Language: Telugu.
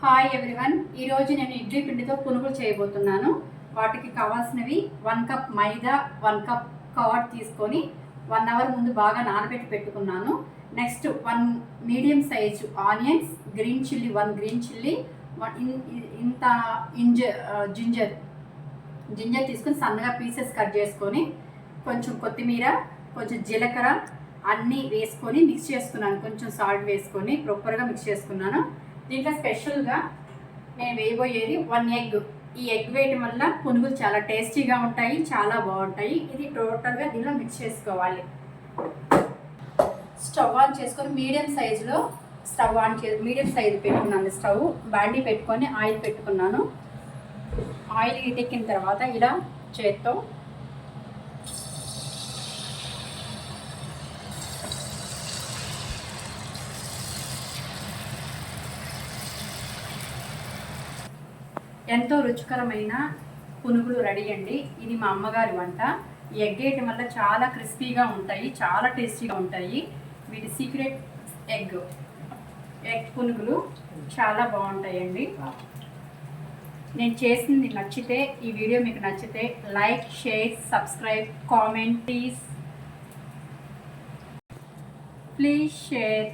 హాయ్ ఎవ్రీవన్, ఈరోజు నేను ఇడ్లీ పిండితో పునుగులు చేయబోతున్నాను. వాటికి కావాల్సినవి 1 కప్ మైదా, 1 కప్ కర్డ్ తీసుకొని 1 అవర్ ముందు బాగా నానబెట్టి పెట్టుకున్నాను. Next 1 medium size onions, green chilli 1 green chilli, ఇంత జింజర్ తీసుకొని సన్నగా పీసెస్ కట్ చేసుకొని, కొంచెం కొత్తిమీర, కొంచెం జీలకర్ర అన్నీ వేసుకొని మిక్స్ చేసుకున్నాను. కొంచెం సాల్ట్ వేసుకొని ప్రాపర్గా మిక్స్ చేసుకున్నాను. దీంట్లో స్పెషల్గా నేను వేయబోయేది 1 ఎగ్. ఈ ఎగ్ వేయడం వల్ల పునుగులు చాలా టేస్టీగా ఉంటాయి, చాలా బాగుంటాయి. ఇది టోటల్గా దీనిలో మిక్స్ చేసుకోవాలి. స్టవ్ ఆన్ చేసుకొని మీడియం సైజులో మీడియం సైజు పెట్టుకున్నాను. స్టవ్ బాండీ పెట్టుకొని ఆయిల్ పెట్టుకున్నాను. ఆయిల్ ఇటెక్కిన తర్వాత ఇలా చేత్తో ఎంతో రుచికరమైన పునుగులు రెడీ అండి. ఇది మా అమ్మగారి వంట. ఎగ్ వేయటం వల్ల చాలా క్రిస్పీగా ఉంటాయి, చాలా టేస్టీగా ఉంటాయి. వీటి సీక్రెట్ ఎగ్ పునుగులు చాలా బాగుంటాయండి. నేను చేసింది నచ్చితే, ఈ వీడియో మీకు నచ్చితే like, share, subscribe, comment please share.